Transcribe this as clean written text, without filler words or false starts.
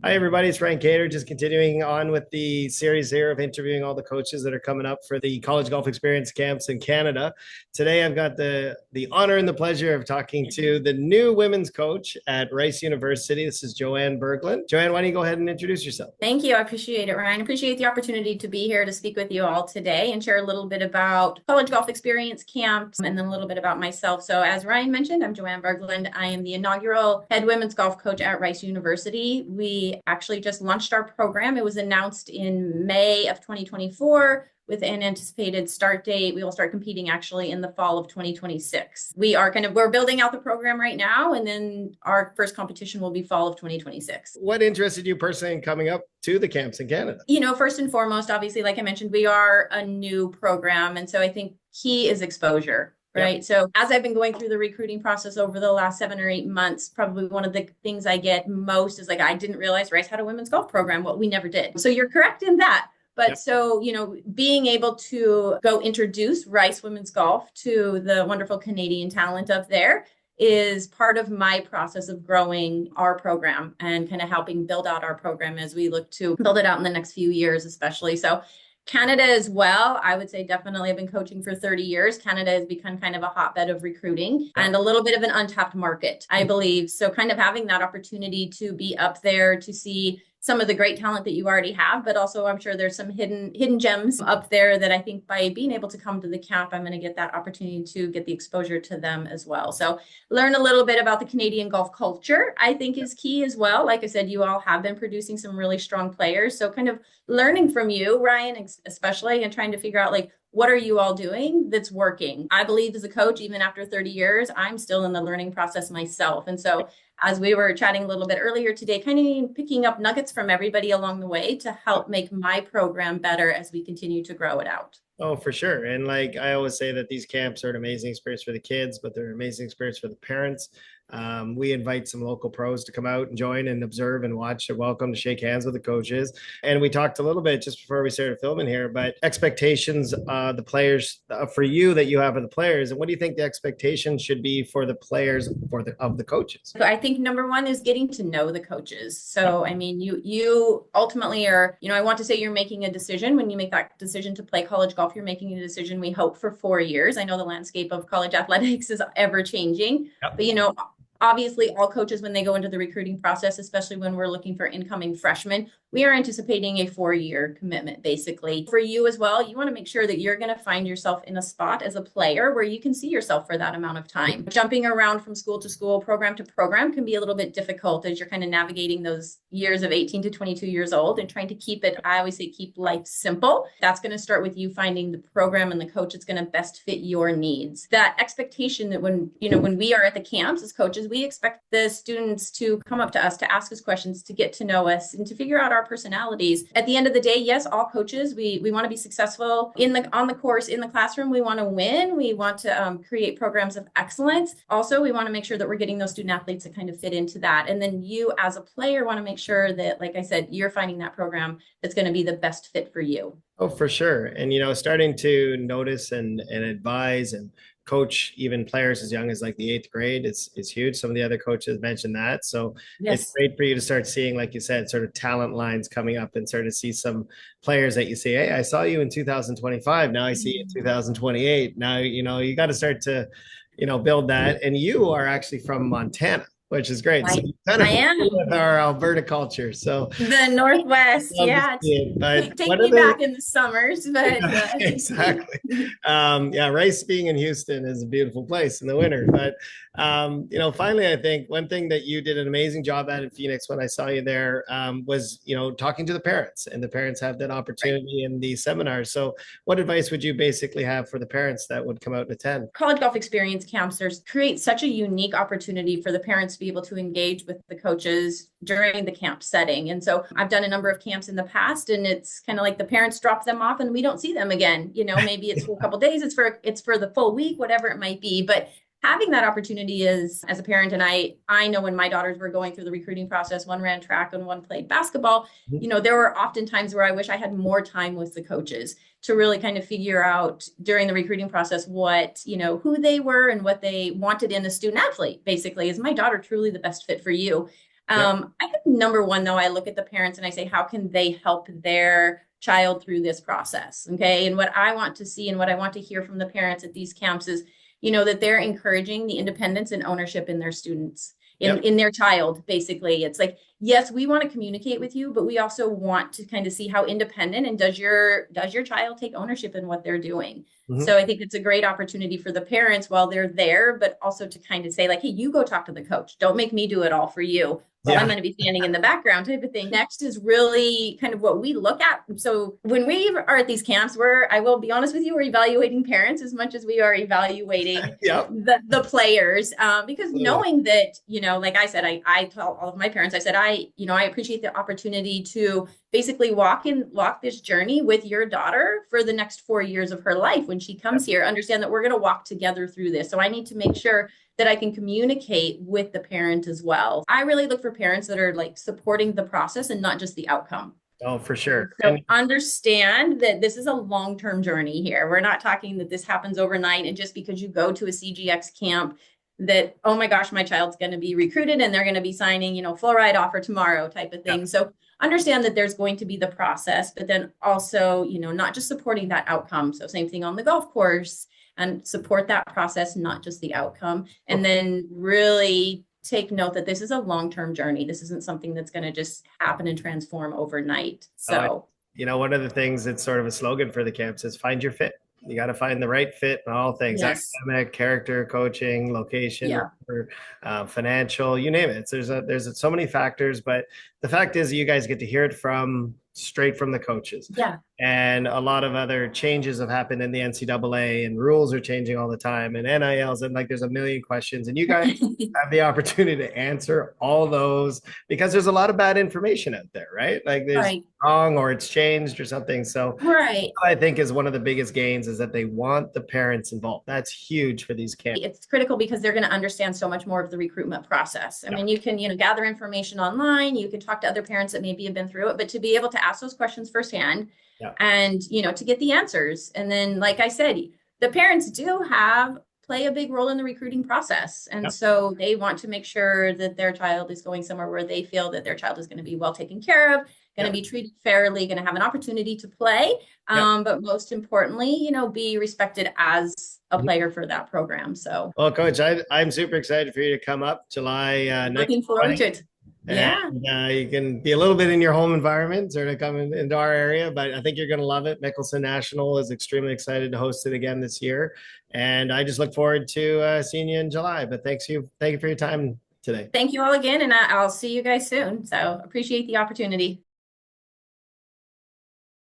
Hi, everybody. It's Ryan Cater, just continuing on with the series here of interviewing all the coaches that are coming up for the college golf experience camps in Canada. Today, I've got the honor and the pleasure of talking to the new women's coach at Rice University. This is Joanne Berglund. Joanne, why don't you go ahead and introduce yourself? Thank you. I appreciate it, Ryan. I appreciate the opportunity to be here to speak with you all today and share a little bit about college golf experience camps and then a little bit about myself. So, as Ryan mentioned, I'm Joanne Berglund. I am the inaugural head women's golf coach at Rice University. We actually just launched our program. It was announced in May of 2024 with an anticipated start date. We will start competing actually in the fall of 2026. We're building out the program right now, and then our first competition will be fall of 2026. What interested you personally in coming up to the camps in Canada? First and foremost, obviously, like I mentioned, we are a new program. And so I think key is exposure. Right. Yep. So as I've been going through the recruiting process over the last 7 or 8 months, probably one of the things I get most is like, I didn't realize Rice had a women's golf program. Well, we never did. So you're correct in that. But yep. So, being able to go introduce Rice Women's Golf to the wonderful Canadian talent up there is part of my process of growing our program and kind of helping build out our program as we look to build it out in the next few years, especially. So Canada as well, I would say definitely I've been coaching for 30 years. Canada has become kind of a hotbed of recruiting and a little bit of an untapped market, I believe. So kind of having that opportunity to be up there to see some of the great talent that you already have, but also I'm sure there's some hidden gems up there that I think by being able to come to the camp, I'm going to get that opportunity to get the exposure to them as well. So learn a little bit about the Canadian golf culture, I think is key as well. Like I said, you all have been producing some really strong players. So kind of learning from you, Ryan, especially, and trying to figure out like, what are you all doing that's working? I believe as a coach, even after 30 years, I'm still in the learning process myself. And so as we were chatting a little bit earlier today, kind of picking up nuggets from everybody along the way to help make my program better as we continue to grow it out. Oh, for sure. And like I always say that these camps are an amazing experience for the kids, but they're an amazing experience for the parents. We invite some local pros to come out and join and observe and watch and welcome to shake hands with the coaches. And we talked a little bit just before we started filming here, but expectations, the players for you that you have of the players. And what do you think the expectations should be for the players of the coaches? So I think number one is getting to know the coaches. So, I mean, you ultimately are, I want to say you're making a decision. When you make that decision to play college golf, you're making a decision, we hope, for 4 years. I know the landscape of college athletics is ever changing, yep. But obviously all coaches, when they go into the recruiting process, especially when we're looking for incoming freshmen, we are anticipating a 4-year commitment, basically. For you as well, you want to make sure that you're going to find yourself in a spot as a player where you can see yourself for that amount of time. Jumping around from school to school, program to program can be a little bit difficult as you're kind of navigating those years of 18 to 22 years old and trying to keep it, I always say, keep life simple. That's going to start with you finding the program and the coach that's going to best fit your needs. That expectation that when we are at the camps as coaches, we expect the students to come up to us, to ask us questions, to get to know us, and to figure out our personalities. At the end of the day, yes, all coaches, we want to be successful on the course, in the classroom. We want to win. We want to create programs of excellence. Also, we want to make sure that we're getting those student athletes that kind of fit into that. And then you as a player want to make sure that, like I said, you're finding that program that's going to be the best fit for you. Oh, for sure. And, starting to notice and advise and coach even players as young as like the 8th grade is huge. Some of the other coaches mentioned that. So yes. It's great for you to start seeing, like you said, sort of talent lines coming up and sort of see some players that you see, hey, I saw you in 2025. Now I see you in 2028. Now, you got to start to, build that. And you are actually from Montana, which is great. So I am with our Alberta culture. So the Northwest, yeah. Take me back in the summers, but yeah, exactly. Rice being in Houston is a beautiful place in the winter. But finally, I think one thing that you did an amazing job at in Phoenix when I saw you there was talking to the parents, and the parents have that opportunity in the seminars. So, what advice would you basically have for the parents that would come out and attend? College golf experience camps create such a unique opportunity for the parents to be able to engage with the coaches during the camp setting. And so I've done a number of camps in the past, and it's kind of like the parents drop them off and we don't see them again. Maybe it's for a couple of days, it's for the full week, whatever it might be. But having that opportunity is, as a parent, and I know when my daughters were going through the recruiting process, one ran track and one played basketball, there were often times where I wish I had more time with the coaches to really kind of figure out during the recruiting process what, who they were and what they wanted in a student athlete. Basically, is my daughter truly the best fit for you? Yep. I think number one, though, I look at the parents and I say, how can they help their child through this process? Okay. And what I want to see and what I want to hear from the parents at these camps is, that they're encouraging the independence and ownership in their students, Yep. in their child, basically. It's like, yes, we want to communicate with you, but we also want to kind of see how independent and does your child take ownership in what they're doing. Mhm. So I think it's a great opportunity for the parents while they're there, but also to kind of say like, hey, you go talk to the coach. Don't make me do it all for you. Well, I'm Yeah. going to be standing in the background type of thing. Next is really kind of what we look at. So when we are at these camps, I will be honest with you, we're evaluating parents as much as we are evaluating Yep. the players, because Absolutely. knowing that, like I said, I tell all of my parents, I said, I appreciate the opportunity to basically walk this journey with your daughter for the next 4 years of her life. When she comes here, understand that we're going to walk together through this. So I need to make sure that I can communicate with the parent as well. I really look for parents that are like supporting the process and not just the outcome. Oh, for sure. So understand that this is a long-term journey here. We're not talking that this happens overnight and just because you go to a CGX camp that, oh my gosh, my child's going to be recruited and they're going to be signing, full ride offer tomorrow type of Yeah. thing. So understand that there's going to be the process, but then also, not just supporting that outcome. So same thing on the golf course, and support that process, not just the outcome. And then really take note that this is a long-term journey. This isn't something that's going to just happen and transform overnight. So, One of the things that's sort of a slogan for the camps is find your fit. You got to find the right fit in all things: yes. academic, character, coaching, location, Yeah. financial, you name it. There's so many factors, but the fact is, you guys get to hear it straight from the coaches. Yeah. And a lot of other changes have happened in the NCAA, and rules are changing all the time, and NILs, and like there's a million questions, and you guys have the opportunity to answer all those because there's a lot of bad information out there, right? Like there's Right. wrong or it's changed or something. So Right. I think is one of the biggest gains is that they want the parents involved. That's huge for these camps. It's critical because they're going to understand so much more of the recruitment process. I mean, you can, gather information online, you can talk to other parents that maybe have been through it, but to be able to ask those questions firsthand Yeah. and, to get the answers. And then, like I said, the parents do play a big role in the recruiting process. And Yeah. so they want to make sure that their child is going somewhere where they feel that their child is going to be well taken care of, going to be treated fairly, going to have an opportunity to play. But most importantly, be respected as a player for that program. So, Well, Coach, I'm super excited for you to come up July next looking forward 20. to it. Yeah. And you can be a little bit in your home environment, sort of come into our area, but I think you're going to love it. Mickelson National is extremely excited to host it again this year. And I just look forward to seeing you in July. But thank you for your time today. Thank you all again. And I'll see you guys soon. So appreciate the opportunity.